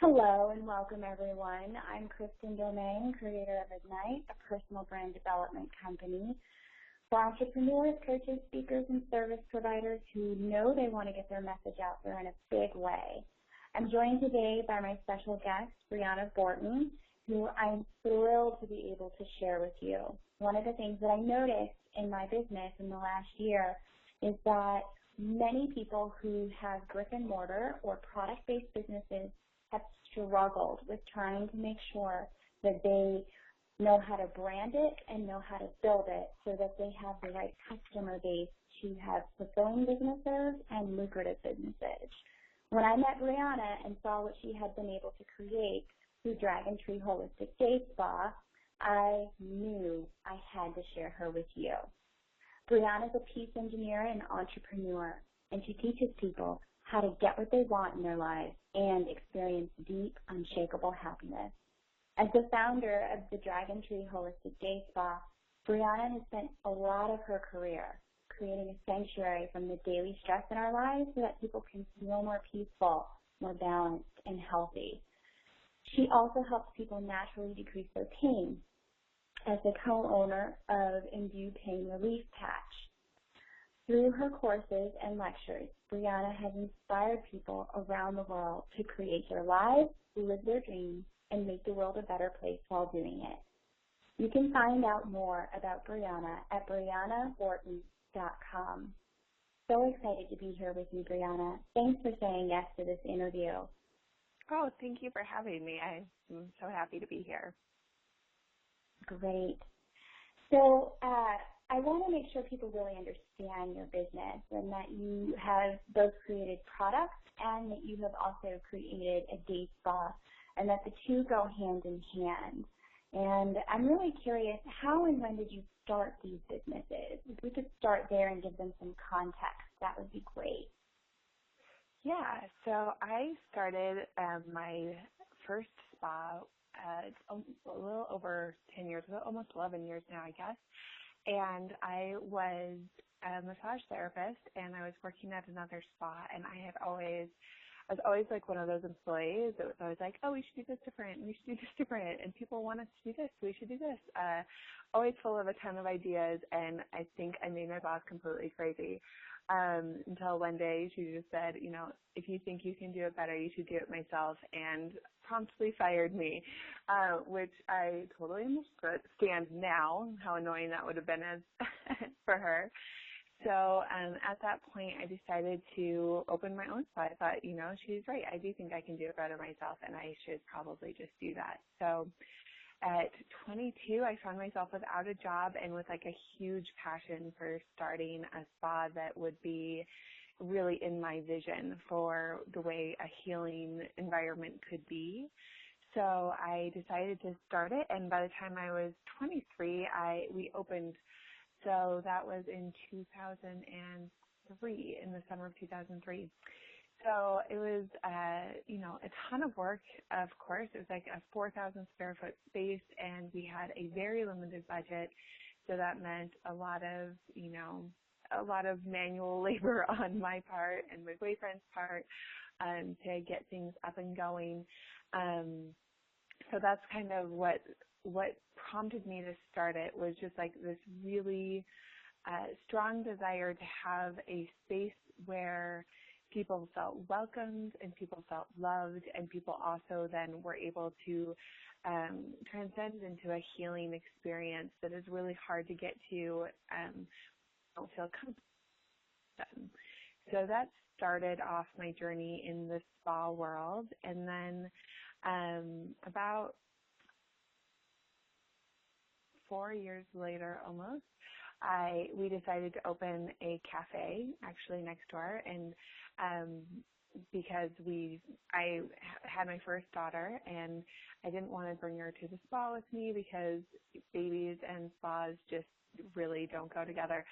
Hello and welcome everyone. I'm Kristen Domain, creator of Ignite, a personal brand development company for entrepreneurs, coaches, speakers, and service providers who know they want to get their message out there in a big way. I'm joined today by my special guest, Briana Borten, who I'm thrilled to be able to share with you. One of the things that I noticed in my business in the last year is that many people who have brick and mortar or product-based businesses have struggled with trying to make sure that they know how to brand it and know how to build it so that they have the right customer base to have fulfilling businesses and lucrative businesses. When I met Briana and saw what she had been able to create through Dragon Tree Holistic Day Spa, I knew I had to share her with you. Briana is a peace engineer and entrepreneur, and she teaches people how to get what they want in their lives and experience deep, unshakable happiness. As the founder of the Dragon Tree Holistic Day Spa, Briana has spent a lot of her career creating a sanctuary from the daily stress in our lives so that people can feel more peaceful, more balanced, and healthy. She also helps people naturally decrease their pain as the co-owner of Imbue Pain Relief Patch. Through her courses and lectures, Briana has inspired people around the world to create their lives, live their dreams, and make the world a better place while doing it. You can find out more about Briana at brianaborten.com. So excited to be here with you, Briana. Thanks for saying yes to this interview. Oh, thank you for having me. I'm so happy to be here. Great. So I want to make sure people really understand your business and that you have both created products and that you have also created a day spa and that the two go hand in hand. And I'm really curious, how and when did you start these businesses? If we could start there and give them some context, that would be great. Yeah, so I started my first spa a little over 10 years ago, almost 11 years now, I guess. And I was a massage therapist, and I was working at another spa, and I was always like one of those employees that was always like, oh, we should do this different, we should do this different, and people want us to do this, we should do this. Always full of a ton of ideas, and I think I made my boss completely crazy until one day she just said, you know, if you think you can do it better, you should do it myself, and promptly fired me, which I totally understand now how annoying that would have been as for her. So at that point, I decided to open my own spa. I thought, you know, she's right. I do think I can do it better myself, and I should probably just do that. So at 22, I found myself without a job and with like a huge passion for starting a spa that would be really in my vision for the way a healing environment could be. So I decided to start it, and by the time I was 23, we opened. So that was in 2003, in the summer of 2003. So it was, a ton of work, of course. It was like a 4,000 square foot space, and we had a very limited budget. So that meant a lot of manual labor on my part and my boyfriend's part to get things up and going. So that's kind of what prompted me to start it, was just like this really strong desire to have a space where people felt welcomed and people felt loved, and people also then were able to transcend into a healing experience that is really hard to get to. Don't feel comfortable. So that started off my journey in the spa world, and then about 4 years later almost, we decided to open a cafe actually next door, and because I had my first daughter, and I didn't want to bring her to the spa with me because babies and spas just really don't go together.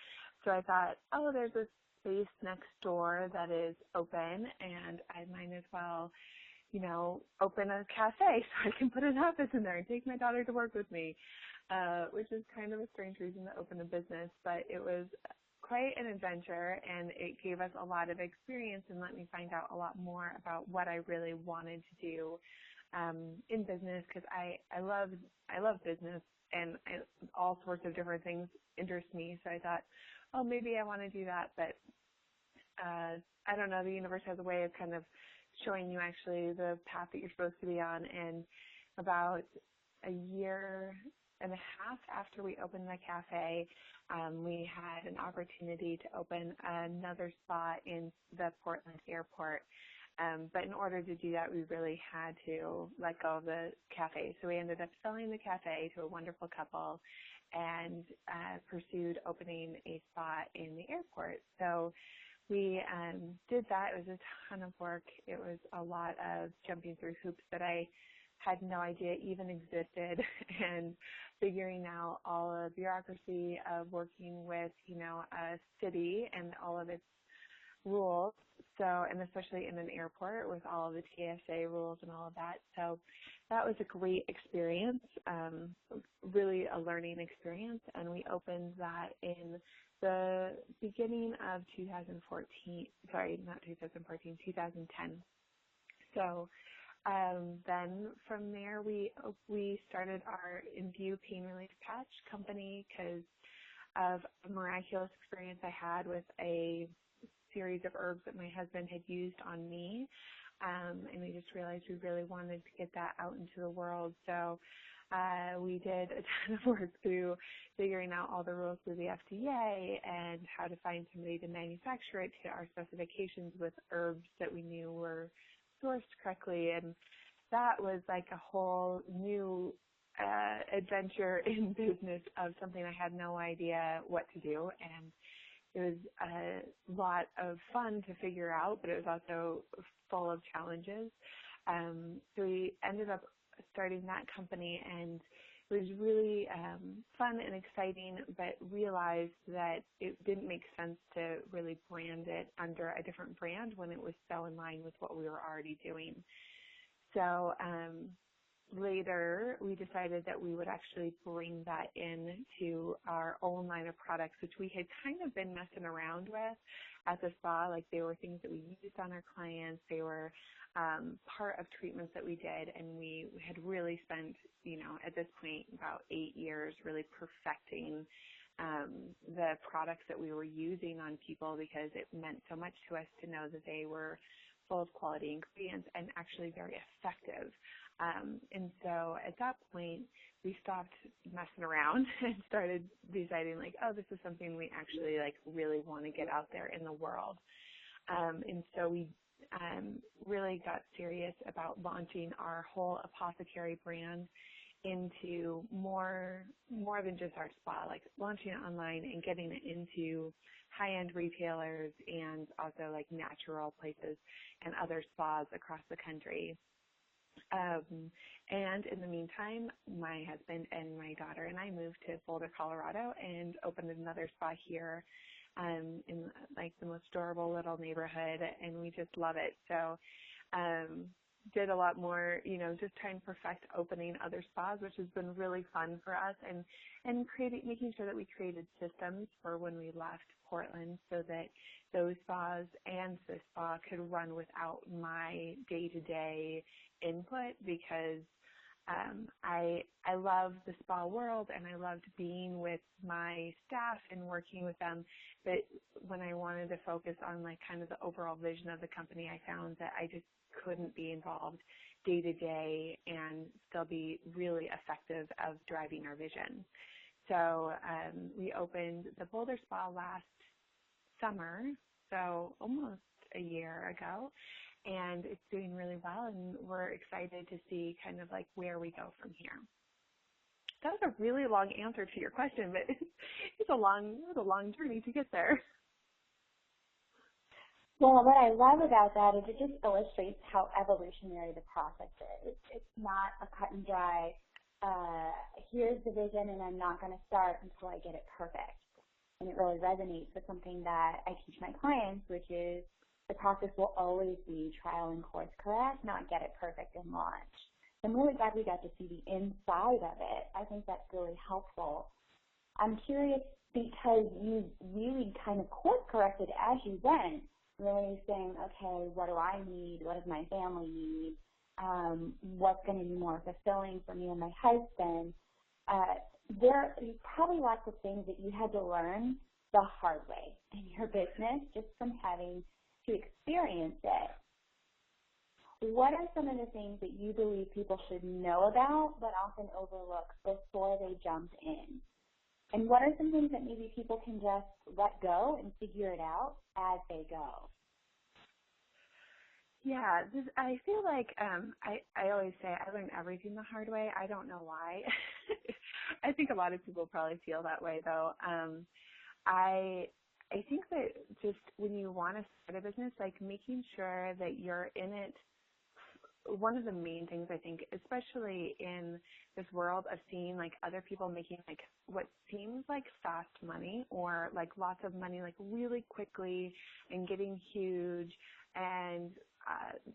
So I thought, oh, there's a space next door that is open, and I might as well, open a cafe so I can put an office in there and take my daughter to work with me, which is kind of a strange reason to open a business, but it was quite an adventure, and it gave us a lot of experience and let me find out a lot more about what I really wanted to do in business, because I love business, and all sorts of different things interest me. So I thought, oh, maybe I want to do that, but I don't know, the universe has a way of kind of showing you actually the path that you're supposed to be on. And about a year and a half after we opened the cafe, we had an opportunity to open another spa in the Portland airport. But in order to do that, we really had to let go of the cafe. So we ended up selling the cafe to a wonderful couple and pursued opening a spa in the airport. So we did that. It was a ton of work. It was a lot of jumping through hoops that I had no idea even existed, and figuring out all of the bureaucracy of working with, a city and all of its rules. So, and especially in an airport with all of the TSA rules and all of that. So that was a great experience, really a learning experience. And we opened that in the beginning of 2010. So then from there, we started our Inview Pain Relief Patch company because of a miraculous experience I had with a series of herbs that my husband had used on me. And we just realized we really wanted to get that out into the world. So we did a ton of work through figuring out all the rules through the FDA and how to find somebody to manufacture it to our specifications with herbs that we knew were sourced correctly. And that was like a whole new adventure in business of something I had no idea what to do. And it was a lot of fun to figure out, but it was also full of challenges. So we ended up starting that company, and it was really fun and exciting, but realized that it didn't make sense to really brand it under a different brand when it was so in line with what we were already doing. So later, we decided that we would actually bring that into our own line of products, which we had kind of been messing around with at the spa. Like, they were things that we used on our clients. They were part of treatments that we did, and we had really spent, at this point, about 8 years really perfecting the products that we were using on people, because it meant so much to us to know that they were full of quality ingredients and actually very effective. And so at that point, we stopped messing around and started deciding, like, oh, this is something we actually, really want to get out there in the world. And so we really got serious about launching our whole apothecary brand into more than just our spa, like launching it online and getting it into high-end retailers and also like natural places and other spas across the country. And in the meantime, my husband and my daughter and I moved to Boulder, Colorado, and opened another spa here in like the most adorable little neighborhood, and we just love it. So did a lot more, just trying to perfect opening other spas, which has been really fun for us, and making sure that we created systems for when we left Portland so that those spas and this spa could run without my day-to-day input, because I love the spa world and I loved being with my staff and working with them. But when I wanted to focus on like kind of the overall vision of the company, I found that I just couldn't be involved day to day and still be really effective of driving our vision. So we opened the Boulder Spa last summer, so almost a year ago, and it's doing really well, and we're excited to see kind of like where we go from here. That was a really long answer to your question, but it was a long journey to get there. Well, what I love about that is it just illustrates how evolutionary the process is. It's not a cut and dry, here's the vision and I'm not going to start until I get it perfect. And it really resonates with something that I teach my clients, which is the process will always be trial and course correct, not get it perfect and launch. I'm really glad we got to see the inside of it. I think that's really helpful. I'm curious, because you really kind of course corrected as you went, really saying, okay, what do I need? What does my family need? What's going to be more fulfilling for me and my husband? There are probably lots of things that you had to learn the hard way in your business just from having to experience it. What are some of the things that you believe people should know about but often overlook before they jump in? And what are some things that maybe people can just let go and figure it out as they go? Yeah, I feel like I always say I learn everything the hard way. I don't know why. I think a lot of people probably feel that way, though. I think that just when you want to start a business, like making sure that you're in it. One of the main things I think, especially in this world of seeing like other people making like what seems like fast money or like lots of money like really quickly and getting huge, and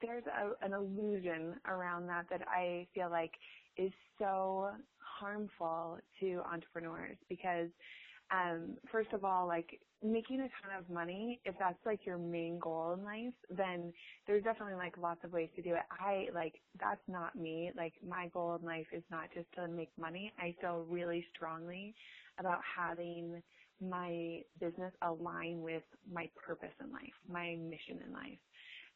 there's an illusion around that I feel like is so harmful to entrepreneurs because first of all, like making a ton of money, if that's like your main goal in life, then there's definitely like lots of ways to do it. That's not me. Like my goal in life is not just to make money. I feel really strongly about having my business align with my purpose in life, my mission in life.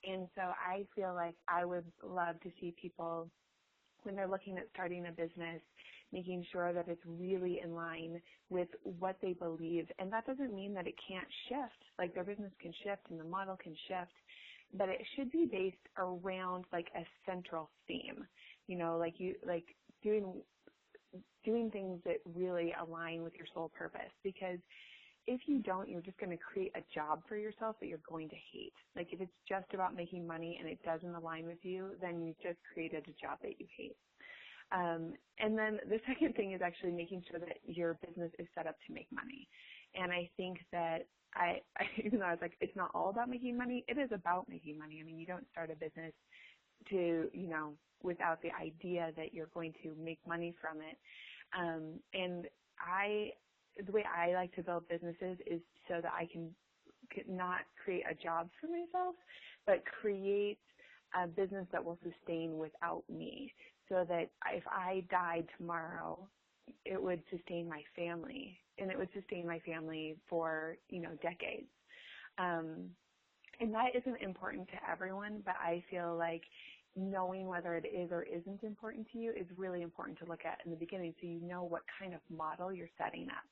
And so I feel like I would love to see people when they're looking at starting a business, making sure that it's really in line with what they believe. And that doesn't mean that it can't shift. Like their business can shift and the model can shift, but it should be based around like a central theme. You know, like doing things that really align with your sole purpose. Because if you don't, you're just going to create a job for yourself that you're going to hate. Like if it's just about making money and it doesn't align with you, then you just created a job that you hate. And then the second thing is actually making sure that your business is set up to make money. And I think that even though I was like, it's not all about making money, it is about making money. I mean, you don't start a business to, without the idea that you're going to make money from it. And the way I like to build businesses is so that I can not create a job for myself, but create a business that will sustain without me, so that if I died tomorrow, it would sustain my family, and it would sustain my family for, decades. And that isn't important to everyone, but I feel like knowing whether it is or isn't important to you is really important to look at in the beginning so you know what kind of model you're setting up.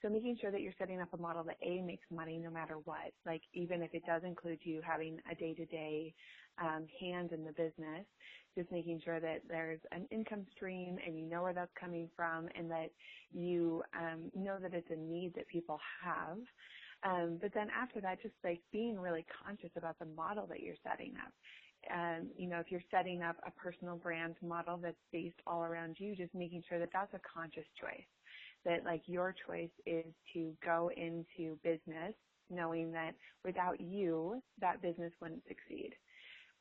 So making sure that you're setting up a model that A, makes money no matter what, like even if it does include you having a day-to-day hand in the business, just making sure that there's an income stream and you know where that's coming from and that you know that it's a need that people have. But then after that, just like being really conscious about the model that you're setting up. If you're setting up a personal brand model that's based all around you, just making sure that that's a conscious choice. That like your choice is to go into business knowing that without you, that business wouldn't succeed.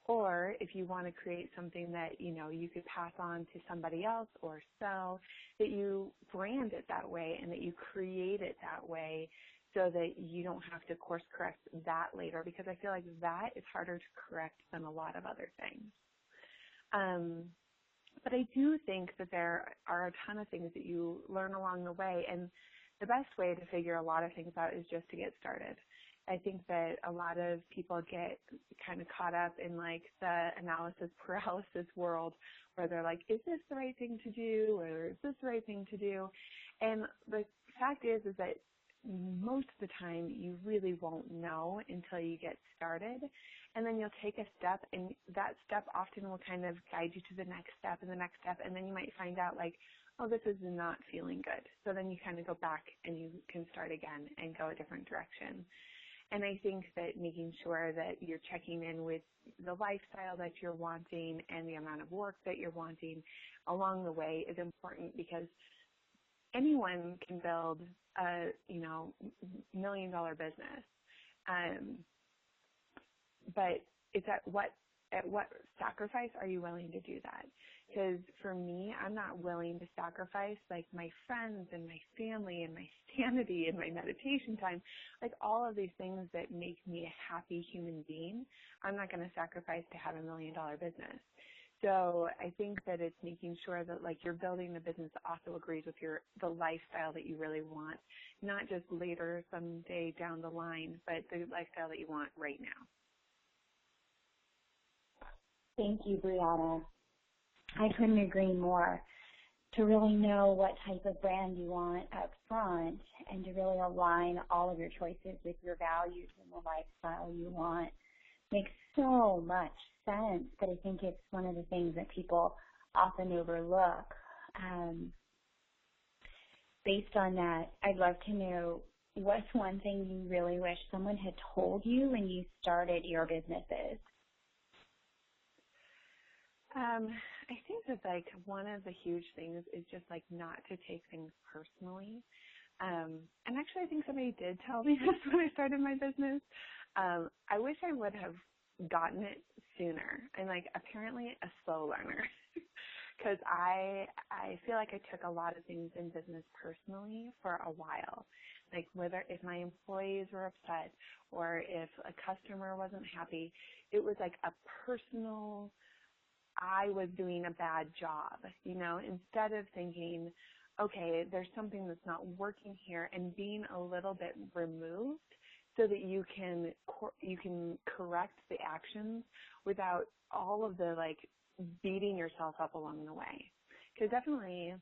Or if you want to create something that, you could pass on to somebody else or sell, that you brand it that way and that you create it that way so that you don't have to course correct that later, because I feel like that is harder to correct than a lot of other things. But I do think that there are a ton of things that you learn along the way, and the best way to figure a lot of things out is just to get started. I think that a lot of people get kind of caught up in like the analysis paralysis world where they're like, is this the right thing to do, or is this the right thing to do? And the fact is that most of the time you really won't know until you get started, and then you'll take a step, and that step often will kind of guide you to the next step and the next step, and then you might find out like, oh, this is not feeling good. So then you kind of go back and you can start again and go a different direction. And I think that making sure that you're checking in with the lifestyle that you're wanting and the amount of work that you're wanting along the way is important, because anyone can build a, $1 million business. But it's at what at what sacrifice are you willing to do that? Because for me, I'm not willing to sacrifice like my friends and my family and my sanity and my meditation time, like all of these things that make me a happy human being. I'm not going to sacrifice to have $1 million business. So I think that it's making sure that like you're building the business that also agrees with the lifestyle that you really want, not just later someday down the line, but the lifestyle that you want right now. Thank you, Briana. I couldn't agree more. To really know what type of brand you want up front and to really align all of your choices with your values and the lifestyle you want makes so much sense, but I think it's one of the things that people often overlook. Based on that, I'd love to know what's one thing you really wish someone had told you when you started your businesses? I think that like one of the huge things is just like not to take things personally. And actually I think somebody did tell me this when I started my business. I wish I would have gotten it sooner. I'm like apparently a slow learner because I feel like I took a lot of things in business personally for a while. Like whether if my employees were upset or if a customer wasn't happy, it was like a personal I was doing a bad job, you know, instead of thinking, okay, there's something that's not working here and being a little bit removed so that you can correct the actions without all of the like beating yourself up along the way. Because definitely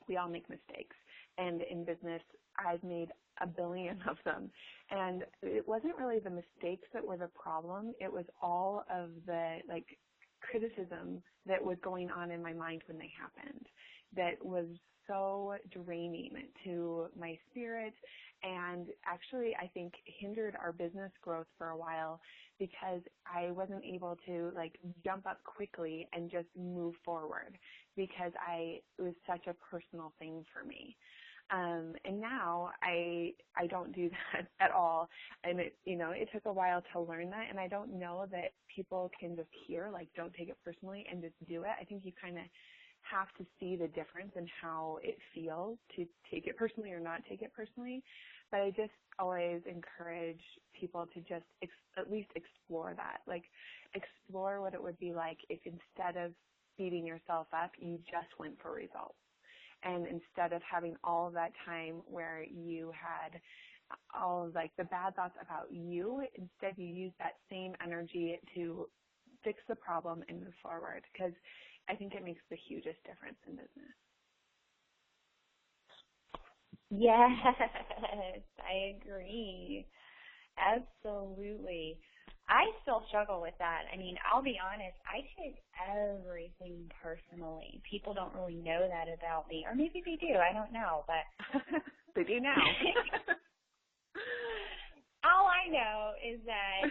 we all make mistakes. And in business, I've made a billion of them. And it wasn't really the mistakes that were the problem. It was all of the like criticism that was going on in my mind when they happened that was so draining to my spirit and actually I think hindered our business growth for a while because I wasn't able to like jump up quickly and just move forward because it was such a personal thing for me. And now I don't do that at all. And it took a while to learn that. And I don't know that people can just hear, like, don't take it personally and just do it. I think you kind of have to see the difference in how it feels to take it personally or not take it personally. But I just always encourage people to just at least explore that. Like, explore what it would be like if instead of beating yourself up, you just went for results. And instead of having all of that time where you had all of like the bad thoughts about you, instead you use that same energy to fix the problem and move forward because I think it makes the hugest difference in business. Yes, I agree. Absolutely. I still struggle with that. I mean, I'll be honest, I take everything personally. People don't really know that about me. Or maybe they do, I don't know, but they do now. All I know is that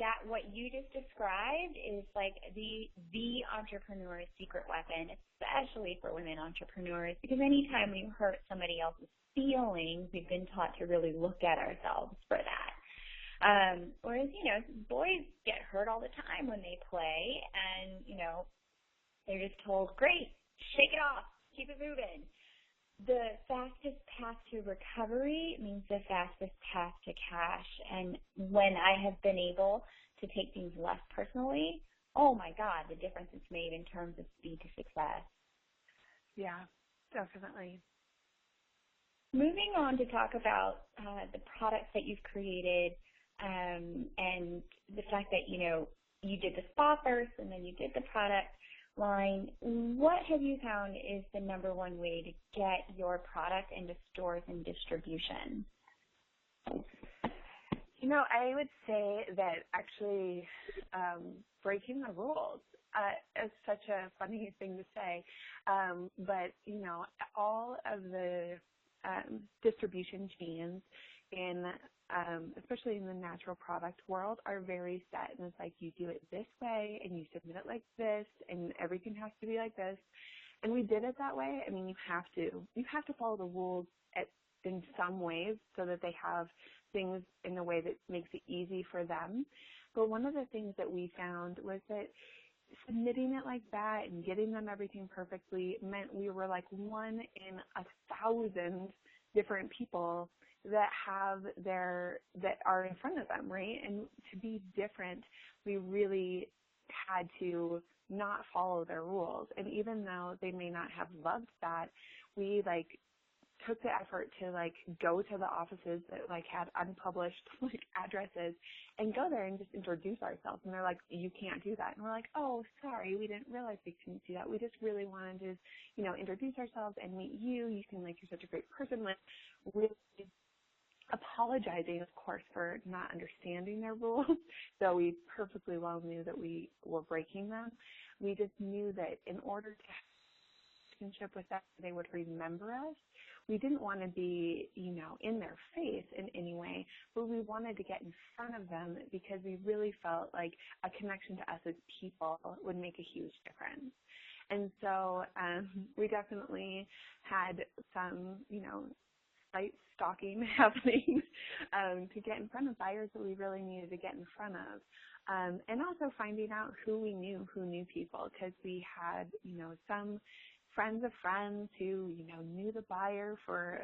that what you just described is like the entrepreneur's secret weapon, especially for women entrepreneurs, because anytime we hurt somebody else's feelings, we've been taught to really look at ourselves for that. Whereas, boys get hurt all the time when they play and, they're just told, great, shake it off, keep it moving. The fastest path to recovery means the fastest path to cash. And when I have been able to take things less personally, oh my God, the difference it's made in terms of speed to success. Yeah, definitely. Moving on to talk about the products that you've created, and the fact that, you did the spa first and then you did the product line, what have you found is the number one way to get your product into stores and distribution? I would say that actually breaking the rules is such a funny thing to say. But, all of the distribution chains especially in the natural product world, are very set. And it's like you do it this way and you submit it like this and everything has to be like this. And we did it that way. I mean, you have to follow the rules in some ways so that they have things in a way that makes it easy for them. But one of the things that we found was that submitting it like that and getting them everything perfectly meant we were like 1 in 1,000 different people that are in front of them, right? And to be different, we really had to not follow their rules. And even though they may not have loved that, we took the effort to go to the offices that had unpublished addresses and go there and just introduce ourselves. And they're like, you can't do that. And we're like, oh, sorry, we didn't realize we couldn't do that. We just really wanted to, introduce ourselves and meet you. You seem like you're such a great person. Really apologizing, of course, for not understanding their rules. So we perfectly well knew that we were breaking them. We just knew that in order to relationship with them, they would remember us. We didn't want to be, in their face in any way, but we wanted to get in front of them because we really felt like a connection to us as people would make a huge difference. And so we definitely had some, site stalking happening to get in front of buyers that we really needed to get in front of. And also finding out who knew people, because we had, some friends of friends who, knew the buyer for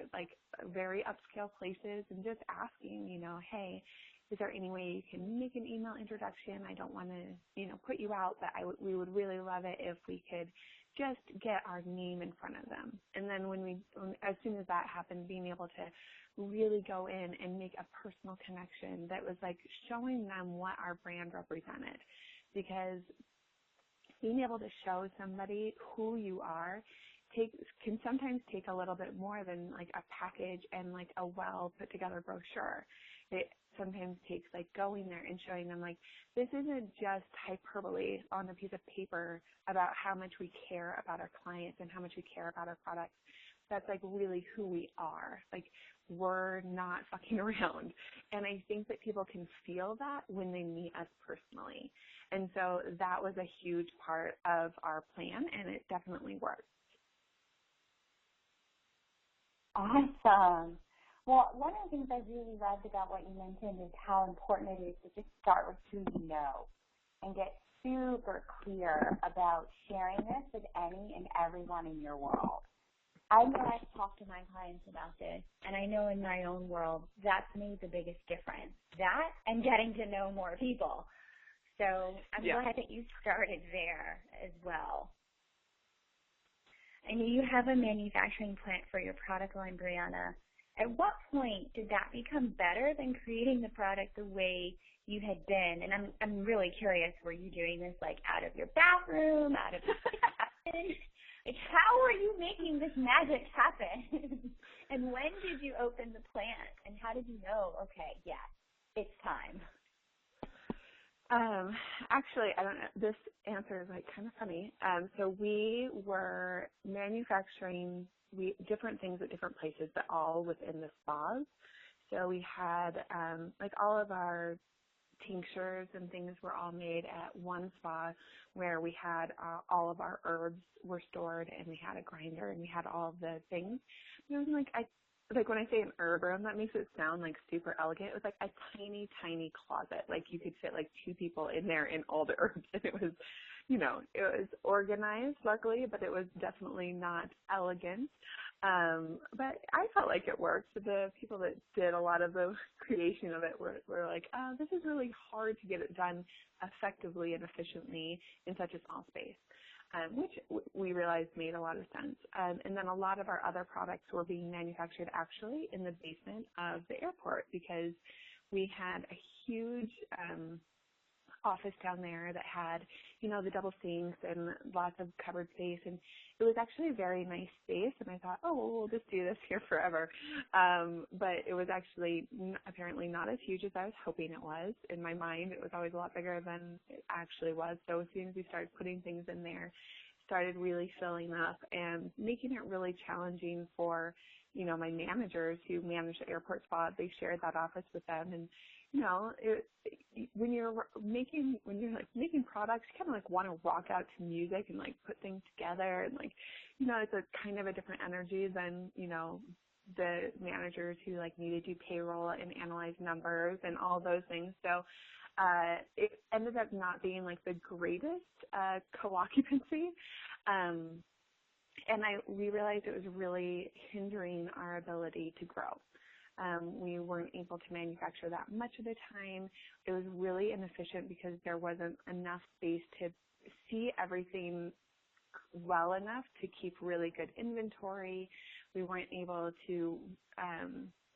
very upscale places, and just asking, hey, is there any way you can make an email introduction? I don't want to, put you out, but we would really love it if we could just get our name in front of them. And then as soon as that happened, being able to really go in and make a personal connection that was showing them what our brand represented. Because being able to show somebody who you are can sometimes take a little bit more than a package and a well put together brochure. It sometimes takes going there and showing them this isn't just hyperbole on a piece of paper about how much we care about our clients and how much we care about our products. That's really who we are. We're not fucking around. And I think that people can feel that when they meet us personally. And so that was a huge part of our plan, and it definitely worked. Awesome. Well, one of the things I really loved about what you mentioned is how important it is to just start with who you know and get super clear about sharing this with any and everyone in your world. I know I've talked to my clients about this, and I know in my own world that's made the biggest difference. That and getting to know more people. So I'm glad that you started there as well. I know you have a manufacturing plant for your product line, Briana. At what point did that become better than creating the product the way you had been? And I'm really curious, were you doing this out of your bathroom, out of your kitchen? How are you making this magic happen? And when did you open the plant? And how did you know, okay, yeah, it's time? Actually, I don't know. This answer is kind of funny. So we were manufacturing different things at different places, but all within the spas. So we had all of our tinctures and things were all made at one spa where we had all of our herbs were stored, and we had a grinder, and we had all of the things. It was when I say an herb room, that makes it sound super elegant. It was a tiny, tiny closet. You could fit 2 people in there in all the herbs. And it was, it was organized, luckily, but it was definitely not elegant. But I felt like it worked. The people that did a lot of the creation of it were this is really hard to get it done effectively and efficiently in such a small space. Which we realized made a lot of sense. And then a lot of our other products were being manufactured actually in the basement of the airport, because we had a huge office down there that had, the double sinks and lots of cupboard space. And it was actually a very nice space. And I thought, oh, well, we'll just do this here forever. But it was actually apparently not as huge as I was hoping it was. In my mind, it was always a lot bigger than it actually was. So as soon as we started putting things in there, it started really filling up and making it really challenging for, my managers who manage the airport spa. They shared that office with them. And when you're making products, you kind of want to rock out to music and put things together, and it's a kind of a different energy than the managers who need to do payroll and analyze numbers and all those things. So it ended up not being like the greatest co-occupancy. And we realized it was really hindering our ability to grow. We weren't able to manufacture that much at a time. It was really inefficient because there wasn't enough space to see everything well enough to keep really good inventory. We weren't able to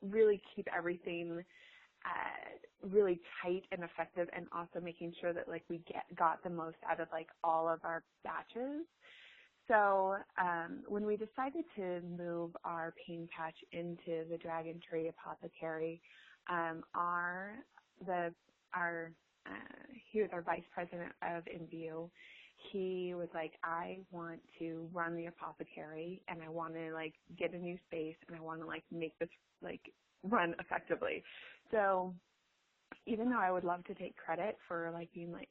really keep everything really tight and effective, and also making sure that like we got the most out of like all of our batches. So when we decided to move our pain patch into the Dragon Tree Apothecary, he was our vice president of InView. He was like, I want to run the apothecary, and I want to like get a new space, and I want to like make this like run effectively. So even though I would love to take credit for like being like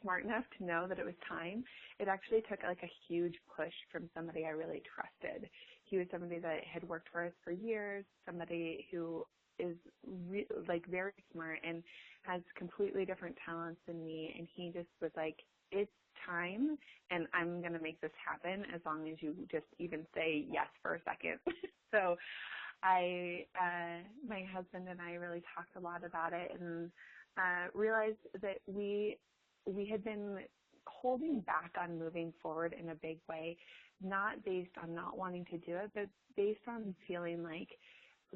smart enough to know that it was time, it actually took like a huge push from somebody I really trusted. He was somebody that had worked for us for years, somebody who is like very smart and has completely different talents than me, and he just was like, it's time, and I'm going to make this happen as long as you just even say yes for a second. So my husband and I really talked a lot about it, and realized that we had been holding back on moving forward in a big way, not based on not wanting to do it, but based on feeling like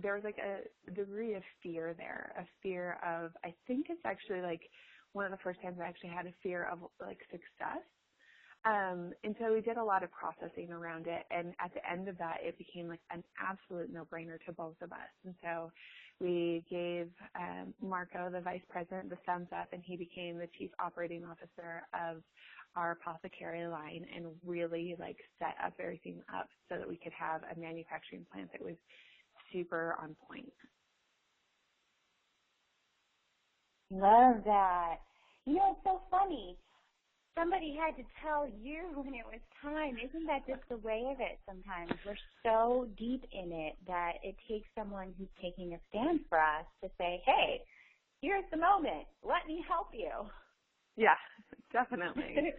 there was like a degree of fear there, a fear of, I think it's actually like one of the first times I actually had a fear of like success. And so we did a lot of processing around it, and at the end of that, it became like an absolute no-brainer to both of us. And so we gave Marco, the vice president, the thumbs up, and he became the chief operating officer of our apothecary line, and really like set up everything up so that we could have a manufacturing plant that was super on point. Love that. You know, it's so funny. Somebody had to tell you when it was time. Isn't that just the way of it sometimes? We're so deep in it that it takes someone who's taking a stand for us to say, hey, here's the moment. Let me help you. Yeah, definitely.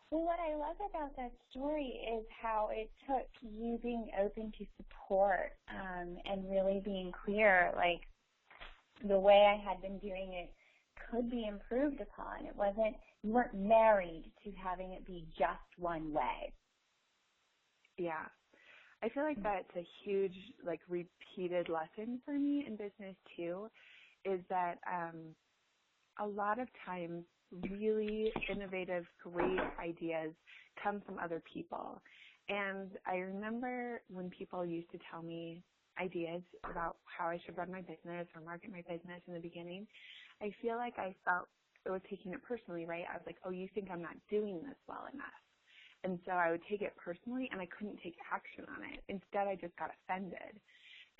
Well, what I love about that story is how it took you being open to support and really being clear, like the way I had been doing it could be improved upon. It wasn't, you weren't married to having it be just one way. Yeah. I feel like that's a huge, like, repeated lesson for me in business too, is that a lot of times really innovative, great ideas come from other people. And I remember when people used to tell me ideas about how I should run my business or market my business in the beginning, I feel like I felt it was taking it personally, right? I was like, oh, you think I'm not doing this well enough. And so I would take it personally, and I couldn't take action on it. Instead, I just got offended.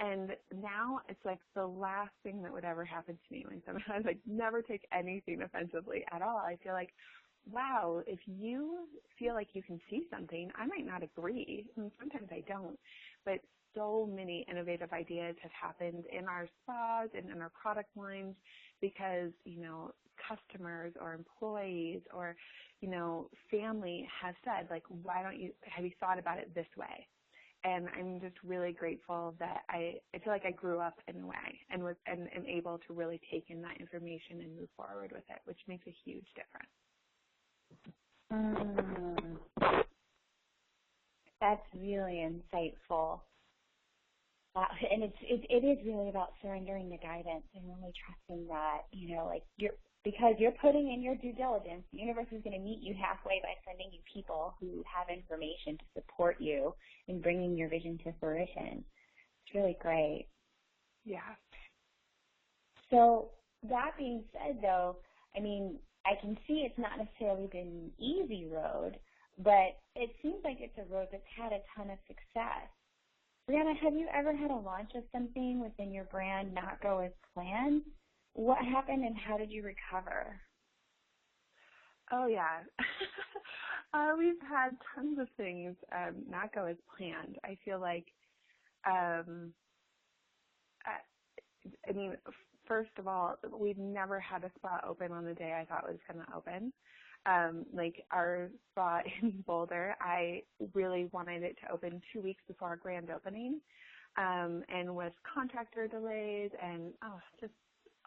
And now it's like the last thing that would ever happen to me when sometimes like never take anything offensively at all. I feel like, wow, if you feel like you can see something, I might not agree, and sometimes I don't, but so many innovative ideas have happened in our spas and in our product lines because, you know, customers or employees or, you know, family have said, like, have you thought about it this way? And I'm just really grateful that I feel like I grew up in a way and am able to really take in that information and move forward with it, which makes a huge difference. That's really insightful. And it is really about surrendering the guidance and really trusting that, you know, like because you're putting in your due diligence, the universe is going to meet you halfway by sending you people who have information to support you in bringing your vision to fruition. It's really great. Yeah. So that being said, though, I mean, I can see it's not necessarily been an easy road, but it seems like it's a road that's had a ton of success. Briana, have you ever had a launch of something within your brand not go as planned? What happened and how did you recover? Oh, yeah. We've had tons of things not go as planned. I feel like, I mean, first of all, we've never had a spa open on the day I thought it was going to open. Like our spa in Boulder, I really wanted it to open 2 weeks before our grand opening. And with contractor delays and just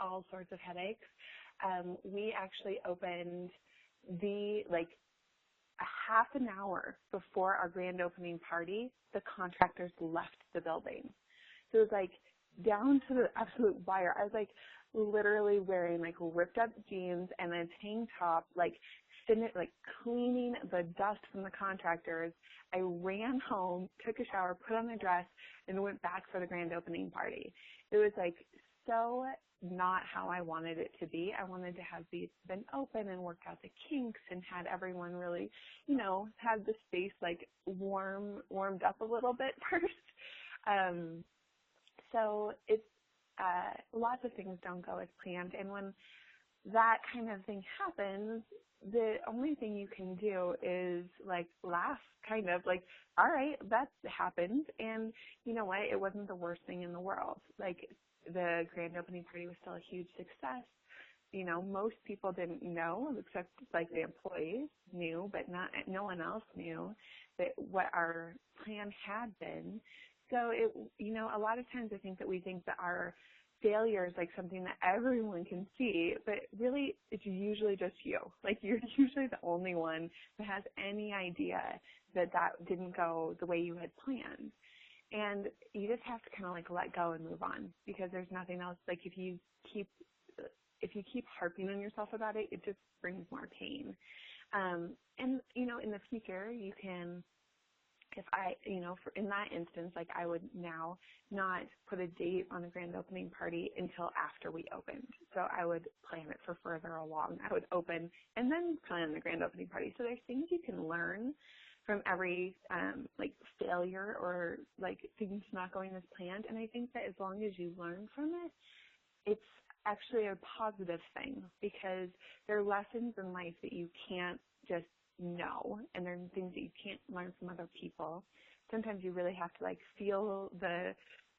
all sorts of headaches, we actually opened a half an hour before our grand opening party. The contractors left the building. So it was like down to the absolute wire. I was like literally wearing like ripped up jeans and a tank top, like cleaning the dust from the contractors. I ran home, took a shower, put on a dress, and went back for the grand opening party. It was like so not how I wanted it to be. I wanted to have these been open and worked out the kinks and had everyone really, have the space like warmed up a little bit first. So it's lots of things don't go as planned, and when that kind of thing happens, the only thing you can do is like laugh, kind of like, all right, that happened, and you know what, it wasn't the worst thing in the world. Like the grand opening party was still a huge success. Most people didn't know, except like the employees knew, but no one else knew that what our plan had been. So a lot of times I think that we think that our failure is like something that everyone can see, but really it's usually just you. Like you're usually the only one that has any idea that didn't go the way you had planned. And you just have to kind of like let go and move on, because there's nothing else. Like if you keep harping on yourself about it, it just brings more pain. And in the future you can, if I, in that instance, like I would now not put a date on the grand opening party until after we opened. So I would plan it for further along. I would open and then plan the grand opening party. So there's things you can learn from every like failure or like things not going as planned. And I think that as long as you learn from it, it's actually a positive thing, because there are lessons in life that you can't just know, and there are things that you can't learn from other people. Sometimes you really have to like feel the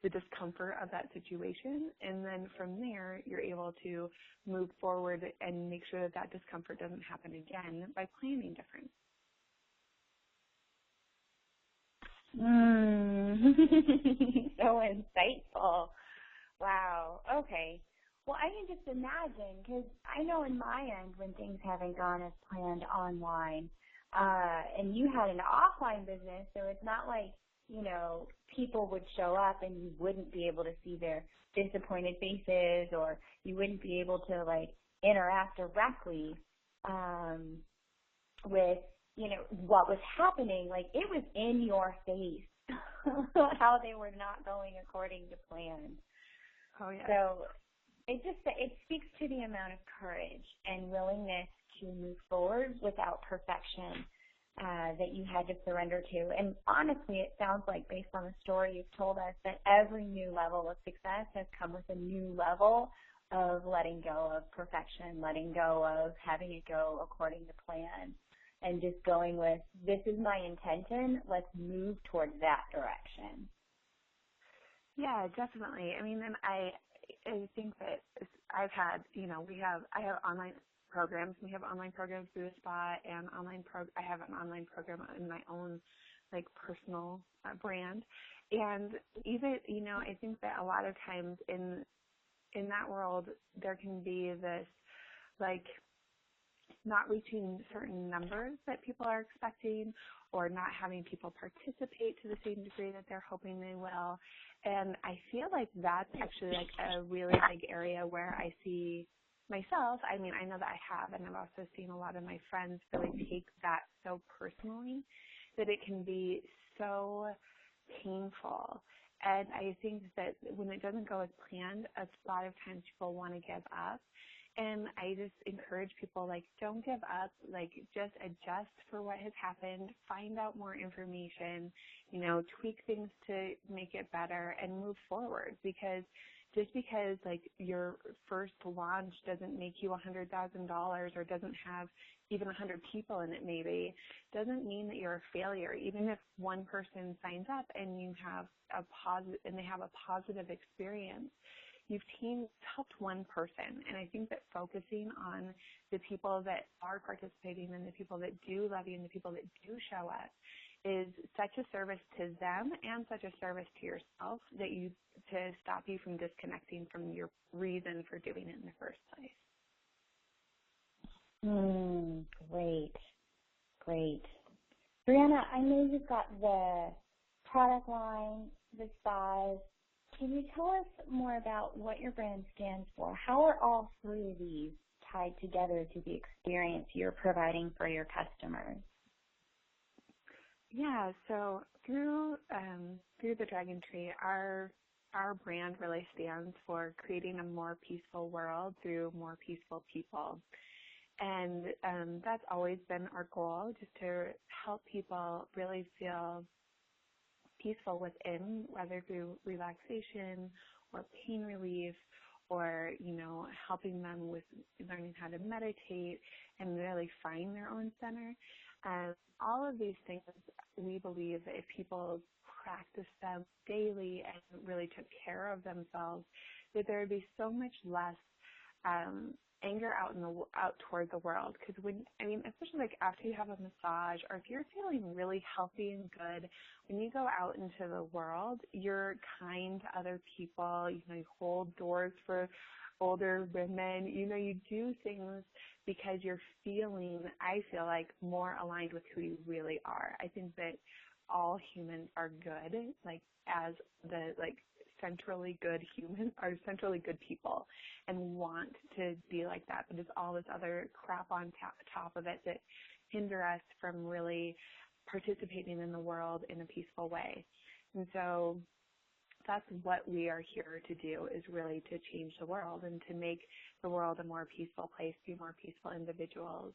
discomfort of that situation, and then from there you're able to move forward and make sure that discomfort doesn't happen again by planning different. So insightful. Wow. Okay. Well, I can just imagine, because I know in my end when things haven't gone as planned online, and you had an offline business, so it's not like, people would show up and you wouldn't be able to see their disappointed faces, or you wouldn't be able to like interact directly with, what was happening. Like it was in your face how they were not going according to plan. Oh, yeah. So it speaks to the amount of courage and willingness to move forward without perfection that you had to surrender to. And honestly, it sounds like, based on the story you've told us, that every new level of success has come with a new level of letting go of perfection, letting go of having it go according to plan, and just going with, this is my intention, let's move towards that direction. Yeah, definitely. I mean, and I think that I've had, I have online programs. We have online programs through the spa, and I have an online program in my own, like, personal brand. And even, I think that a lot of times in that world, there can be this, like, not reaching certain numbers that people are expecting, or not having people participate to the same degree that they're hoping they will. And I feel like that's actually like a really big area where I see myself. I mean, I know that I have, and I've also seen a lot of my friends really take that so personally that it can be so painful. And I think that when it doesn't go as planned, a lot of times people want to give up. And I just encourage people, like, don't give up, like, just adjust for what has happened, find out more information, tweak things to make it better and move forward. Because just because, like, your first launch doesn't make you $100,000 or doesn't have even 100 people in it maybe, doesn't mean that you're a failure. Even if one person signs up and you have they have a positive experience, helped one person. And I think that focusing on the people that are participating and the people that do love you and the people that do show up is such a service to them and such a service to yourself to stop you from disconnecting from your reason for doing it in the first place. Great. Great. Briana, I know you've got the product line, the spas. Can you tell us more about what your brand stands for? How are all three of these tied together to the experience you're providing for your customers? Yeah, so through the Dragon Tree, our brand really stands for creating a more peaceful world through more peaceful people. And that's always been our goal, just to help people really feel peaceful within, whether through relaxation or pain relief or, helping them with learning how to meditate and really find their own center. All of these things, we believe that if people practice them daily and really took care of themselves, that there would be so much less anger out toward the world. Because especially like after you have a massage, or if you're feeling really healthy and good, when you go out into the world, you're kind to other people. You hold doors for older women. You do things because you're feeling, I feel like, more aligned with who you really are. I think that all humans are good, like as the centrally good humans are centrally good people and want to be like that, but it's all this other crap on top of it that hinder us from really participating in the world in a peaceful way. And so that's what we are here to do, is really to change the world and to make the world a more peaceful place, be more peaceful individuals.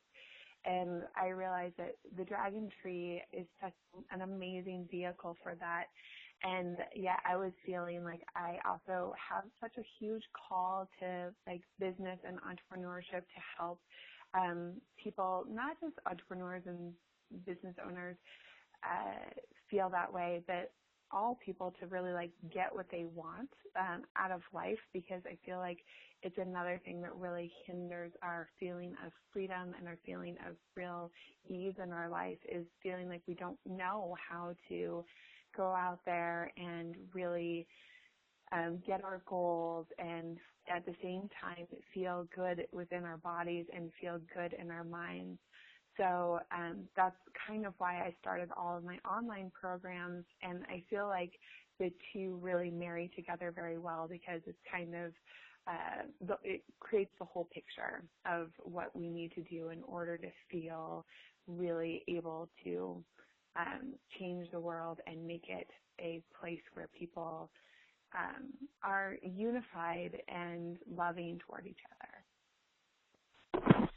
And I realized that the Dragon Tree is such an amazing vehicle for that. And yeah, I was feeling like I also have such a huge call to business and entrepreneurship to help people, not just entrepreneurs and business owners, feel that way, but all people to really get what they want out of life, because I feel like it's another thing that really hinders our feeling of freedom and our feeling of real ease in our life, is feeling like we don't know how to go out there and really get our goals and at the same time feel good within our bodies and feel good in our minds. So that's kind of why I started all of my online programs, and I feel like the two really marry together very well, because it's kind of it creates the whole picture of what we need to do in order to feel really able to change the world and make it a place where people are unified and loving toward each other.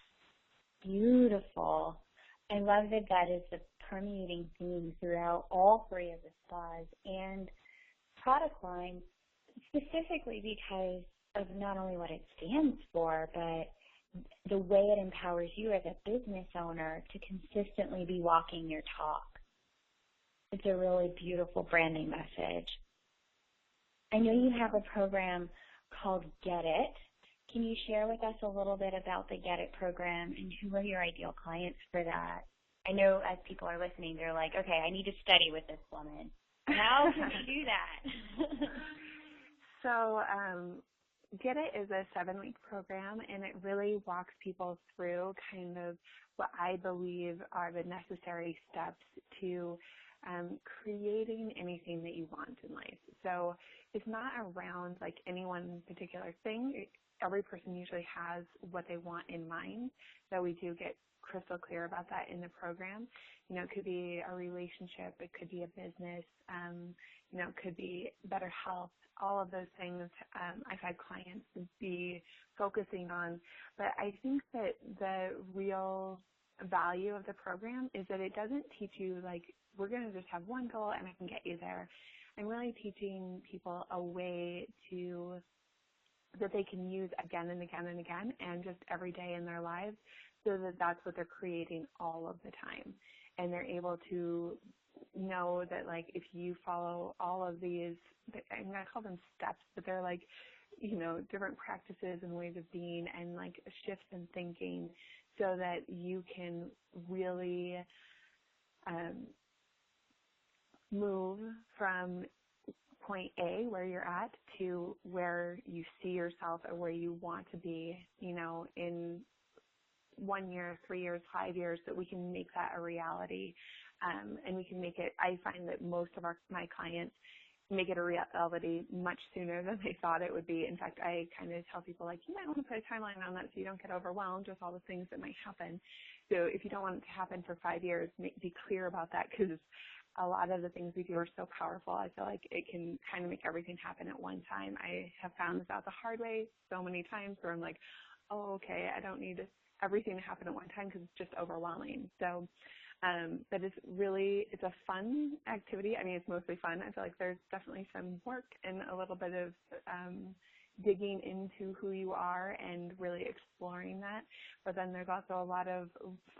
Beautiful. I love that is the permeating theme throughout all three of the spas and product lines, specifically because of not only what it stands for, but the way it empowers you as a business owner to consistently be walking your talk. It's a really beautiful branding message. I know you have a program called Get It. Can you share with us a little bit about the Get It program and who are your ideal clients for that? I know as people are listening, they're like, okay, I need to study with this woman. How can we do that? So Get It is a 7-week program, and it really walks people through kind of what I believe are the necessary steps to creating anything that you want in life. So it's not around any one particular thing. Every person usually has what they want in mind, so we do get crystal clear about that in the program. It could be a relationship, it could be a business, it could be better health. All of those things I've had clients be focusing on. But I think that the real value of the program is that it doesn't teach you we're going to just have one goal and I can get you there. I'm really teaching people a way that they can use again and again and again, and just every day in their lives, so that that's what they're creating all of the time. And they're able to know that if you follow all of these, I'm going to call them steps, but they're different practices and ways of being and like shifts in thinking so that you can really move from point A, where you're at, to where you see yourself or where you want to be, in 1 year, 3 years, 5 years, that we can make that a reality. And we can make it, I find that most of my clients make it a reality much sooner than they thought it would be. In fact, I kind of tell people, like, you might want to put a timeline on that so you don't get overwhelmed with all the things that might happen. So if you don't want it to happen for 5 years, be clear about that, because a lot of the things we do are so powerful. I feel like it can kind of make everything happen at one time. I have found this out the hard way so many times where I'm like, oh, okay, I don't need everything to happen at one time because it's just overwhelming. So but it's a fun activity. I mean, it's mostly fun. I feel like there's definitely some work and a little bit of digging into who you are and really exploring that. But then there's also a lot of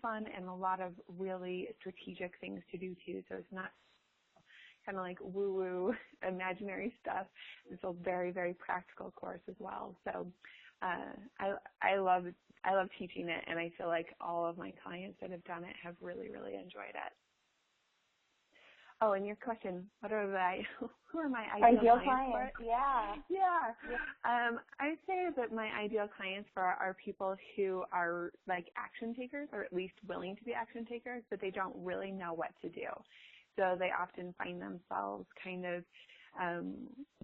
fun and a lot of really strategic things to do too. So it's not kind of like woo-woo imaginary stuff. It's a very, very practical course as well. So I love teaching it, and I feel like all of my clients that have done it have really, really enjoyed it. Oh, and your question, who are my ideal clients for? Yeah. I'd say that my ideal clients are people who are like action takers, or at least willing to be action takers, but they don't really know what to do. So they often find themselves kind of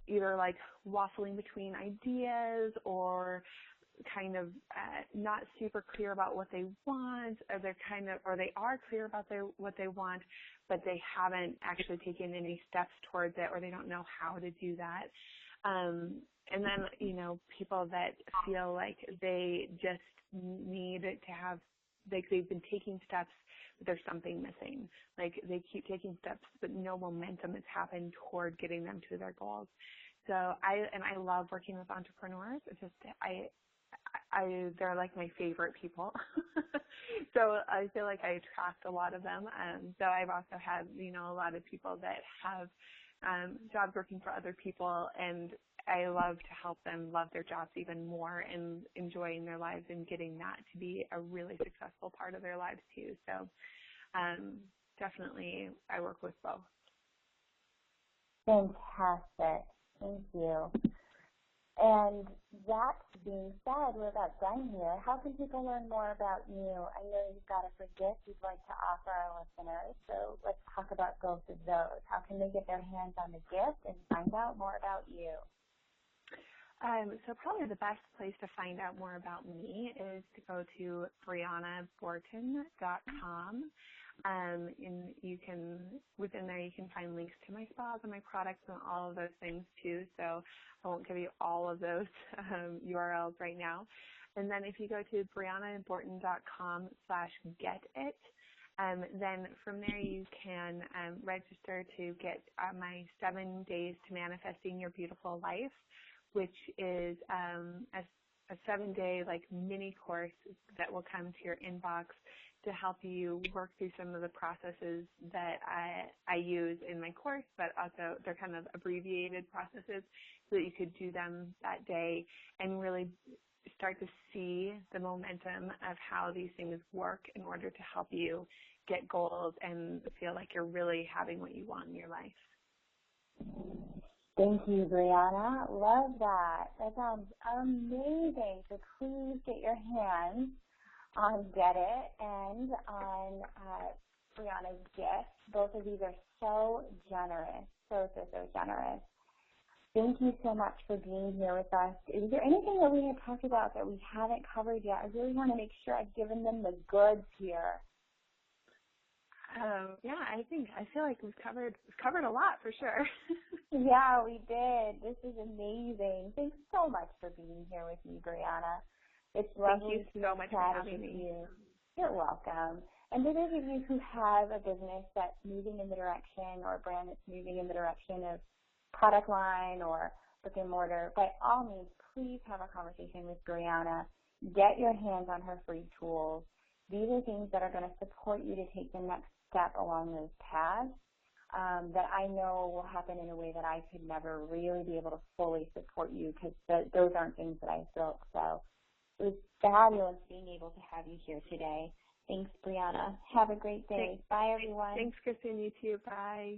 either like waffling between ideas, or kind of not super clear about what they want, or they are clear about what they want, but they haven't actually taken any steps towards it, or they don't know how to do that. And then, people that feel like they just need to have, like they've been taking steps, but there's something missing. Like they keep taking steps, but no momentum has happened toward getting them to their goals. So I love working with entrepreneurs. It's just, they're like my favorite people. So I feel like I attract a lot of them. So I've also had, a lot of people that have jobs working for other people, and I love to help them love their jobs even more and enjoying their lives and getting that to be a really successful part of their lives too. So definitely I work with both. Fantastic. Thank you. And that being said, we're about done here. How can people learn more about you? I know you've got a free gift you'd like to offer our listeners, so let's talk about both of those. How can they get their hands on the gift and find out more about you? So probably the best place to find out more about me is to go to BrianaBorten.com. And within there you can find links to my spas and my products and all of those things too. So I won't give you all of those URLs right now. And then if you go to BrianaBorten.com/getit, then from there you can register to get my 7 days to manifesting your beautiful life, which is a 7-day like mini course that will come to your inbox to help you work through some of the processes that I use in my course, but also they're kind of abbreviated processes so that you could do them that day and really start to see the momentum of how these things work in order to help you get goals and feel like you're really having what you want in your life. Thank you, Briana. Love that. That sounds amazing. So please get your hands on Get It and on Briana's gift. Both of these are so generous, so generous. Thank you so much for being here with us. Is there anything that we have talked about that we haven't covered yet? I really want to make sure I've given them the goods here. Yeah, I feel like we've covered a lot for sure. Yeah, we did. This is amazing. Thanks so much for being here with me, Briana. It's lovely Thank you so much for having me. You're welcome. And for those of you who have a business that's moving in the direction, or a brand that's moving in the direction of product line or brick and mortar, by all means, please have a conversation with Briana. Get your hands on her free tools. These are things that are going to support you to take the next step along those paths. that I know will happen in a way that I could never really be able to fully support you because those aren't things that I built. So it was fabulous being able to have you here today. Thanks, Briana. Have a great day. Bye, everyone. Thanks, Kristen. You too. Bye.